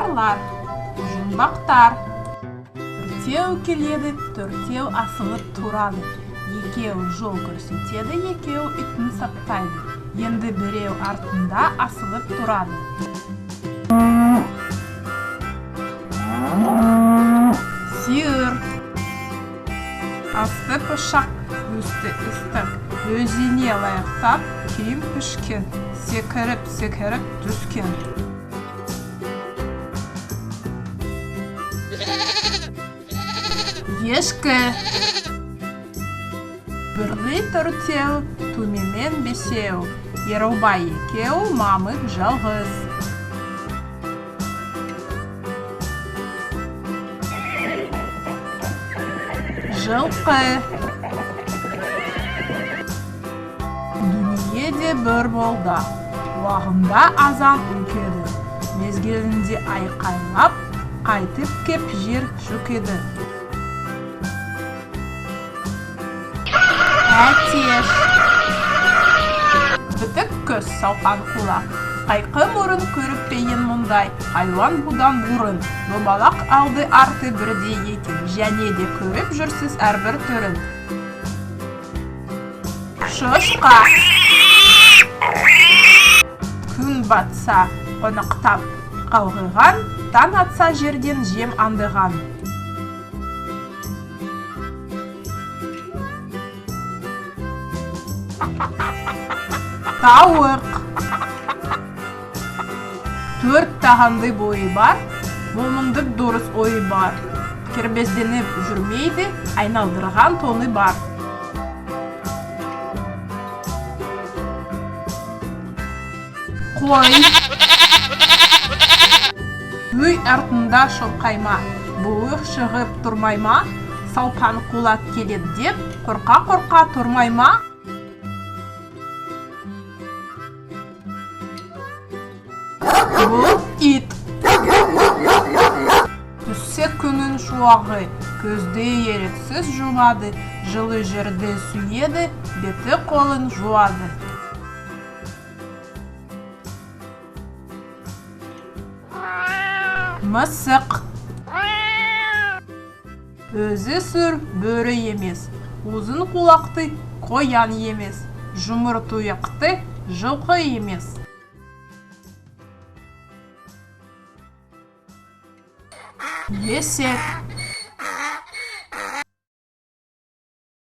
Жұмбарлар, жұмбақтар. Төртеу келеді, төртеу асылып тұрады. Екеу жол көрсетеді, екеу итін саптайды. Енді біреу артында асылып тұрады. Сиыр. Асты пышақ, үсті ыстық. Өзіне лайықтап, кейін пішкен. Секіріп түскен. Ешкі. Бірлі төртеу, төменмен бесеу. Ерубай екеу, мамыт жалғыз. Жылқы. Дүниеде бір болды, уағында азан үлкеді. Мезгілінде айқайлап, қайтып кеп жер жүкеді. Әтеш. Бітік көз, салқан құлақ. Қайқы мұрын көріп пейін мұндай. Хайуан бұдан бұрын. Добалақ алды арты бірдей екен. Және де көріп жүрсіз әрбір түрін. Шошқа. Күн батса, қонақтап қалғыған. Таң атса жерден жем андыған. Тауық. Төрт тағанды бойы бар, момындық дұрыс ойы бар. Кербезденіп жүрмейді, айналдырған тоны бар. Қой. Үй артында шолқайма, бұйық шығып тұрмайма, салпан құлат келеді деп, қорқа тұрмайма. Бұл ит. Түссе күнін шуағы, көзді ерексіз жуады, жылы жерді сүйеді, беті қолын жуады. Мысық. Өзі сүр, бөрі емес, ұзын құлақты қоян емес, жұмыр тұяқты жылқы емес. Есек.